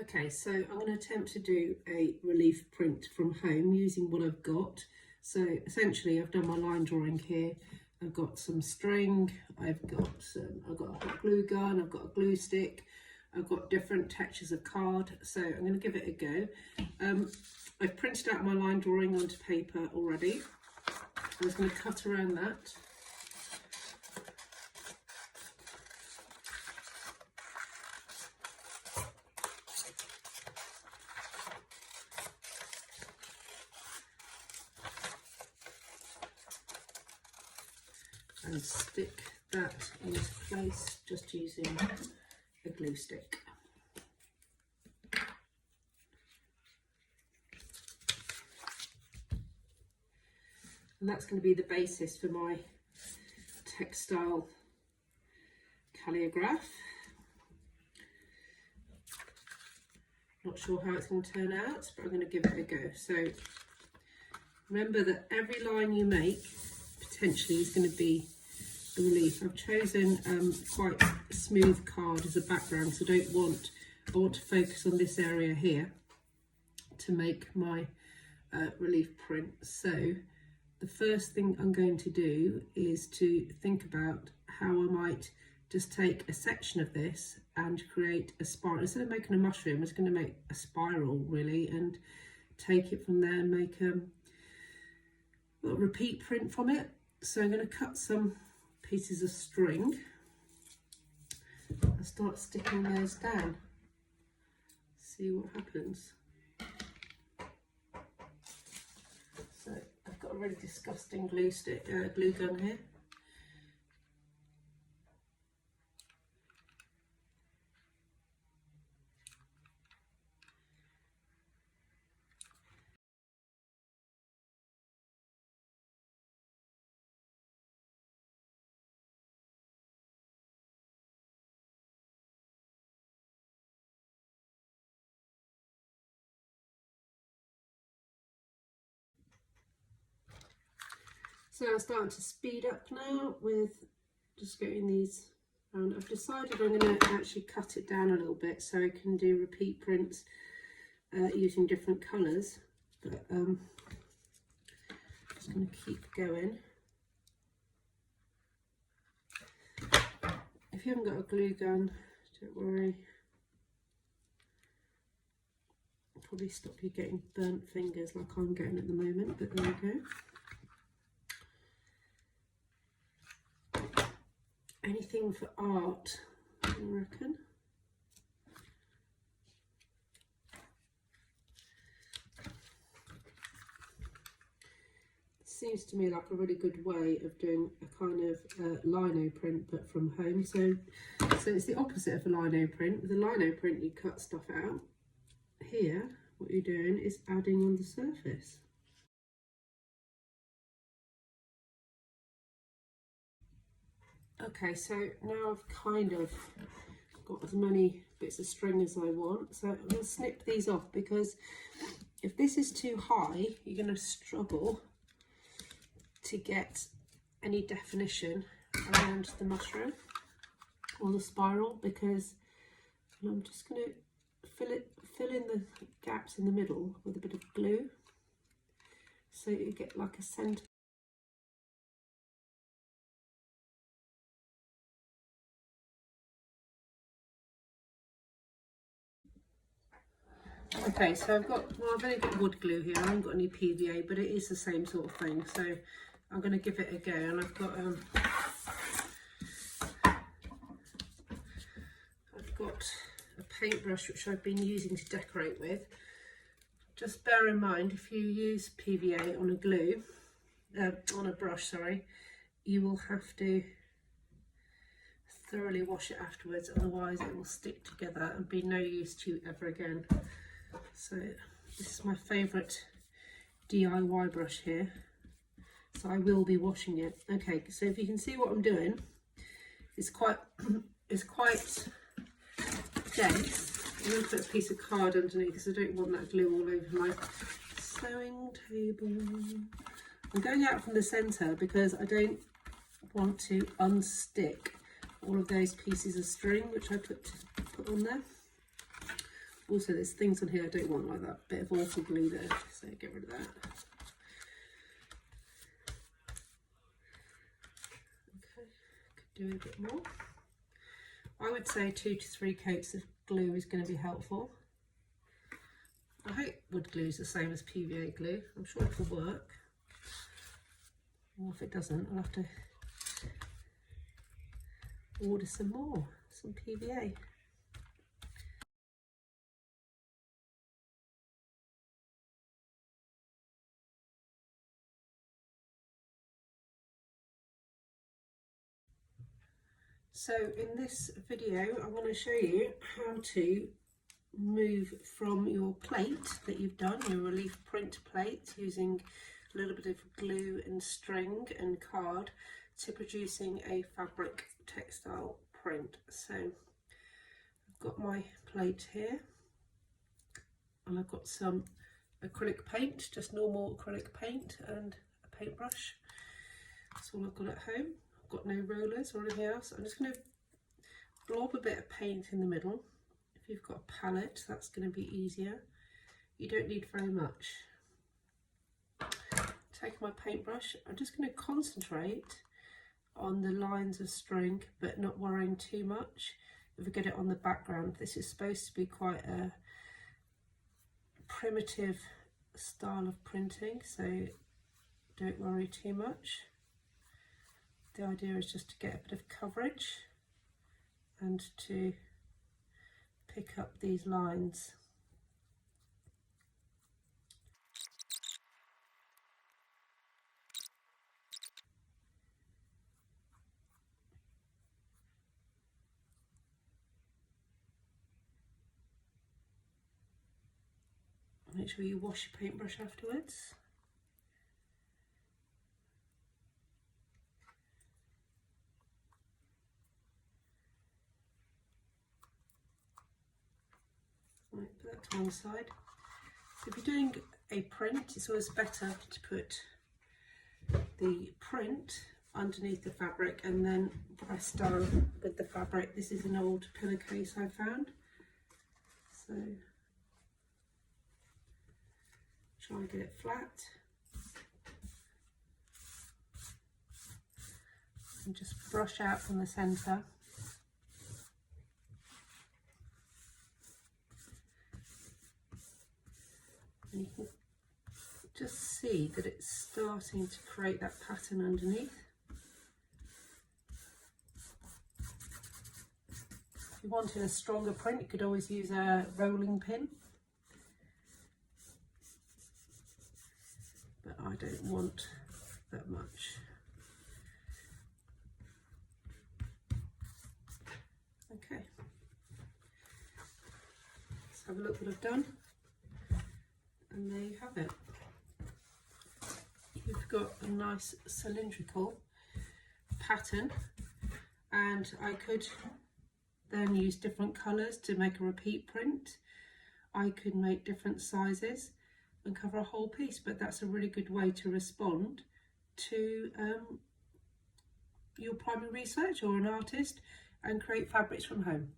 Okay, so I'm going to attempt to do a relief print from home using what I've got. So essentially I've done my line drawing here. I've got some string, I've got a hot glue gun, I've got a glue stick, I've got different textures of card. So I'm going to give it a go. I've printed out my line drawing onto paper already. I'm just going to cut around that. And stick that into place just using a glue stick. And that's going to be the basis for my textile calligraph. Not sure how it's going to turn out, but I'm going to give it a go. So remember that every line you make potentially is going to be a relief. I've chosen quite a smooth card as a background, so I want to focus on this area here to make my relief print. So the first thing I'm going to do is to think about how I might just take a section of this and create a spiral. Instead of making a mushroom, I'm just going to make a spiral really and take it from there and make a little repeat print from it. So I'm going to cut some pieces of string and start sticking those down. See what happens. So I've got a really disgusting glue gun here. So I'm starting to speed up now with just getting these around. I've decided I'm going to actually cut it down a little bit so I can do repeat prints using different colours. But I'm just going to keep going. If you haven't got a glue gun, don't worry. It'll probably stop you getting burnt fingers like I'm getting at the moment, but there we go. Anything for art, I reckon. It seems to me like a really good way of doing a kind of lino print, but from home. So it's the opposite of a lino print. With a lino print, you cut stuff out. Here, what you're doing is adding on the surface. Okay, so now I've kind of got as many bits of string as I want. So I'm going to snip these off because if this is too high, you're going to struggle to get any definition around the mushroom or the spiral, because I'm just going to fill in the gaps in the middle with a bit of glue so you get like a centre. Okay, so I've only got wood glue here. I haven't got any PVA, but it is the same sort of thing. So I'm going to give it a go, and I've got a paintbrush which I've been using to decorate with. Just bear in mind, if you use PVA on on a brush, sorry, you will have to thoroughly wash it afterwards, otherwise it will stick together and be no use to you ever again. So this is my favourite DIY brush here, so I will be washing it. Okay, so if you can see what I'm doing, it's quite dense. I'm going to put a piece of card underneath because I don't want that glue all over my sewing table. I'm going out from the centre because I don't want to unstick all of those pieces of string which I put on there. Also, there's things on here I don't want, like that bit of awful glue there, so get rid of that. Okay, could do a bit more. I would say 2 to 3 coats of glue is going to be helpful. I hope wood glue is the same as PVA glue. I'm sure it will work. Or if it doesn't, I'll have to order some more, some PVA. So in this video, I want to show you how to move from your plate that you've done, your relief print plate, using a little bit of glue and string and card, to producing a fabric textile print. So I've got my plate here, and I've got some acrylic paint, just normal acrylic paint, and a paintbrush. That's all I've got at home. Got no rollers or anything else. I'm just going to blob a bit of paint in the middle. If you've got a palette, that's going to be easier. You don't need very much. Take my paintbrush, I'm just going to concentrate on the lines of string, but not worrying too much if I get it on the background. This is supposed to be quite a primitive style of printing, so don't worry too much. The idea is just to get a bit of coverage and to pick up these lines. Make sure you wash your paintbrush afterwards. Right, put that to one side. If you're doing a print, it's always better to put the print underneath the fabric and then press down with the fabric. This is an old pillowcase I found, so try and get it flat and just brush out from the centre. And you can just see that it's starting to create that pattern underneath. If you wanted a stronger print, you could always use a rolling pin, but I don't want that much. Okay, let's have a look what I've done. And there you have it. You've got a nice cylindrical pattern, and I could then use different colours to make a repeat print. I could make different sizes and cover a whole piece, but that's a really good way to respond to your primary research or an artist and create fabrics from home.